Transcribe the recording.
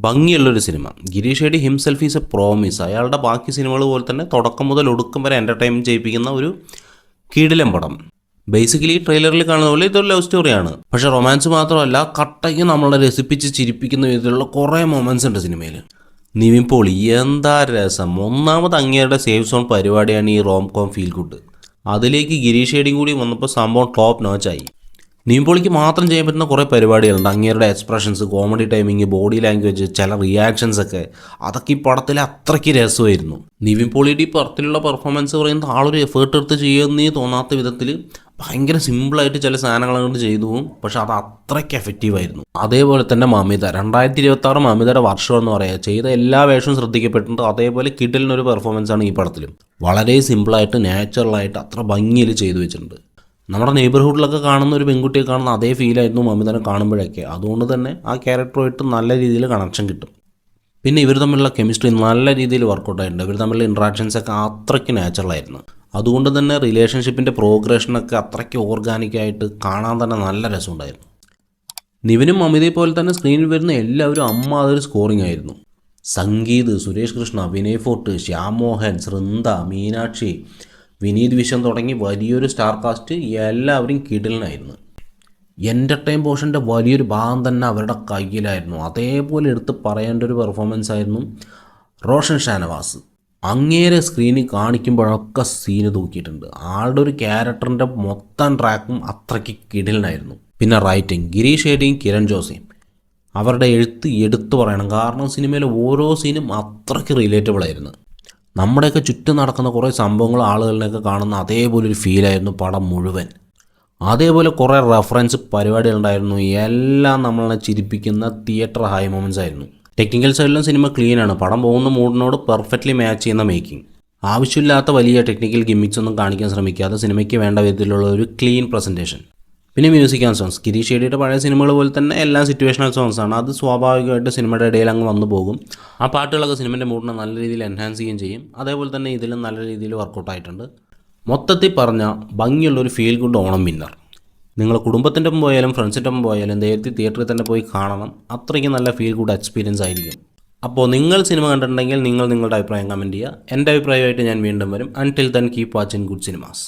ഭംഗിയുള്ളൊരു സിനിമ. ഗിരീഷ് ഷെഡി himself is a promise. അയാളുടെ ബാക്കി സിനിമകൾ പോലെ തന്നെ തുടക്കം മുതൽ ഒടുക്കം വരെ എൻ്റർടൈൻ ചെയ്യിപ്പിക്കുന്ന ഒരു കിടിലൻ പടം. ബേസിക്കലി ട്രെയിലറിൽ കാണുന്ന പോലെ ഇതൊരു ലവ് സ്റ്റോറിയാണ്. പക്ഷേ റൊമാൻസ് മാത്രമല്ല, കട്ടയ്ക്ക് നമ്മളെ രസിപ്പിച്ച് ചിരിപ്പിക്കുന്ന വിധത്തിലുള്ള കുറേ മൊമെൻറ്റ്സ് ഉണ്ട് സിനിമയിൽ. നിവിൻ പോളി എന്താ രസം. ഒന്നാമത് അങ്ങേരുടെ സേഫ് സോൺ പരിപാടിയാണ് ഈ റോം കോം ഫീൽ ഗുഡ്. അതിലേക്ക് ഗിരീഷ് ഷെഡിയും കൂടി വന്നപ്പോൾ സംഭവം ടോപ്പ് നോച്ചായി. നിവിൻ പോളിക്ക് മാത്രം ചെയ്യാൻ പറ്റുന്ന കുറേ പരിപാടികളുണ്ട്. അങ്ങേരുടെ expressions, comedy timing, body language, ചില റിയാക്ഷൻസ് ഒക്കെ, അതൊക്കെ ഈ പടത്തിൽ അത്രയ്ക്ക് രസമായിരുന്നു. നിവിൻ പോളിയുടെ ഈ പടത്തിലുള്ള പെർഫോമൻസ് പറയുന്നത് ആളൊരു എഫേർട്ട് എടുത്ത് ചെയ്യുന്നേ തോന്നാത്ത വിധത്തിൽ ഭയങ്കര സിമ്പിളായിട്ട് ചില സാധനങ്ങൾ കൊണ്ട് ചെയ്തു പോകും. പക്ഷെ അത് അത്രയ്ക്ക് എഫക്റ്റീവായിരുന്നു. അതേപോലെ തന്നെ മമിത 2026 മമിതയുടെ വർഷം എന്ന് പറയാം. ചെയ്ത എല്ലാ വേഷവും ശ്രദ്ധിക്കപ്പെട്ടിട്ടുണ്ട്. അതേപോലെ കിഡിലിനൊരു പെർഫോമൻസാണ് ഈ പടത്തിലും. വളരെ സിമ്പിളായിട്ട് നാച്ചുറലായിട്ട് അത്ര ഭംഗിയിൽ ചെയ്തു വെച്ചിട്ടുണ്ട്. നമ്മുടെ നെയ്ബർഹുഡിലൊക്കെ കാണുന്ന ഒരു പെൺകുട്ടിയെ കാണുന്ന അതേ ഫീലായിരുന്നു മമിതനെ കാണുമ്പോഴൊക്കെ. അതുകൊണ്ട് തന്നെ ആ ക്യാരക്ടറുമായിട്ട് നല്ല രീതിയിൽ കണക്ഷൻ കിട്ടും. പിന്നെ ഇവർ തമ്മിലുള്ള കെമിസ്ട്രി നല്ല രീതിയിൽ വർക്കൗട്ട് ആയിട്ടുണ്ട്. ഇവർ തമ്മിലുള്ള ഇൻട്രാക്ഷൻസൊക്കെ അത്രയ്ക്ക് നാച്ചുറലായിരുന്നു. അതുകൊണ്ട് തന്നെ റിലേഷൻഷിപ്പിൻ്റെ പ്രോഗ്രഷനൊക്കെ അത്രയ്ക്ക് ഓർഗാനിക്കായിട്ട് കാണാൻ തന്നെ നല്ല രസമുണ്ടായിരുന്നു. നിവിനും മമിതയെ പോലെ തന്നെ സ്ക്രീനിൽ വരുന്ന എല്ലാവരും അതൊരു സ്കോറിംഗ് ആയിരുന്നു. സംഗീത്, സുരേഷ് കൃഷ്ണ, വിനയ് ഫോർട്ട്, ശ്യാം മോഹൻ, സൃന്ദ, മീനാക്ഷി, വിനീത് വിശ്വം തുടങ്ങി വലിയൊരു സ്റ്റാർ കാസ്റ്റ് എല്ലാവരും കിടിലനായിരുന്നു. എൻ്റർടൈൻ പോർഷൻ്റെ വലിയൊരു ഭാഗം തന്നെ അവരുടെ കയ്യിലായിരുന്നു. അതേപോലെ എടുത്ത് പറയേണ്ട ഒരു പെർഫോമൻസ് ആയിരുന്നു റോഷൻ ഷാനവാസ്. അങ്ങേരെ സ്ക്രീനിൽ കാണിക്കുമ്പോഴൊക്കെ സീന് തൂക്കിയിട്ടുണ്ട്. ആളുടെ ഒരു ക്യാരക്ടറിൻ്റെ മൊത്തം ട്രാക്കും അത്രയ്ക്ക് കിടിലനായിരുന്നു. പിന്നെ റൈറ്റിംഗ്, ഗിരീഷ് ഷെഡിയും കിരൺ ജോസിയും അവരുടെ എഴുത്ത് എടുത്തു പറയണം. കാരണം സിനിമയിലെ ഓരോ സീനും അത്രയ്ക്ക് റിലേറ്റബിൾ ആയിരുന്നു. നമ്മുടെയൊക്കെ ചുറ്റും നടക്കുന്ന കുറേ സംഭവങ്ങൾ ആളുകളിലൊക്കെ കാണുന്ന അതേപോലെ ഒരു ഫീലായിരുന്നു പടം മുഴുവൻ. അതേപോലെ കുറേ റെഫറൻസ് പരിപാടികളുണ്ടായിരുന്നു. എല്ലാം നമ്മളെ ചിരിപ്പിക്കുന്ന തിയേറ്റർ ഹൈ മൊമെൻറ്റ്സ് ആയിരുന്നു. ടെക്നിക്കൽ സൈഡിലും സിനിമ ക്ലീനാണ്. പടം പോകുന്ന മൂഡിനോട് പെർഫെക്റ്റ്ലി മാച്ച് ചെയ്യുന്ന മേക്കിംഗ്. ആവശ്യമില്ലാത്ത വലിയ ടെക്നിക്കൽ ഗിമ്മിക്സ് ഒന്നും കാണിക്കാൻ ശ്രമിക്കാതെ സിനിമയ്ക്ക് വേണ്ട വിധത്തിലുള്ള ഒരു ക്ലീൻ പ്രസൻറ്റേഷൻ. പിന്നെ മ്യൂസിക് ആൻഡ് സോങ്സ്, ഗിരീഷ് ഷെഡിയുടെ പഴയ സിനിമകൾ പോലെ തന്നെ എല്ലാം സിറ്റുവേഷണൽ സോങ്സാണ്. അത് സ്വാഭാവികമായിട്ട് സിനിമയുടെ ഇടയിൽ അങ്ങ് വന്നു പോകും. ആ പാട്ടുകളൊക്കെ സിനിമയുടെ മൂഡിനെ നല്ല രീതിയിൽ എൻഹാൻസ് ചെയ്യുകയും ചെയ്യും. അതേപോലെ തന്നെ ഇതിലും നല്ല രീതിയിൽ വർക്കൗട്ട് ആയിട്ടുണ്ട്. മൊത്തത്തിൽ പറഞ്ഞാൽ ഭംഗിയുള്ളൊരു ഫീൽ ഗുഡ് ഓണം വിന്നർ. നിങ്ങൾ കുടുംബത്തിൻ്റെ ഒപ്പം പോയാലും ഫ്രണ്ട്സിൻ്റെ ഒപ്പം പോയാലും ധൈര്യത്തിൽ തിയേറ്ററിൽ തന്നെ പോയി കാണണം. അത്രയ്ക്ക് നല്ല ഫീൽ ഗുഡ് എക്സ്പീരിയൻസ് ആയിരിക്കും. അപ്പോൾ നിങ്ങൾ സിനിമ കണ്ടിട്ടുണ്ടെങ്കിൽ നിങ്ങളുടെ അഭിപ്രായം കമൻറ്റ് ചെയ്യുക. എൻ്റെ അഭിപ്രായമായിട്ട് ഞാൻ വീണ്ടും വരും. Until then keep watching good cinemas.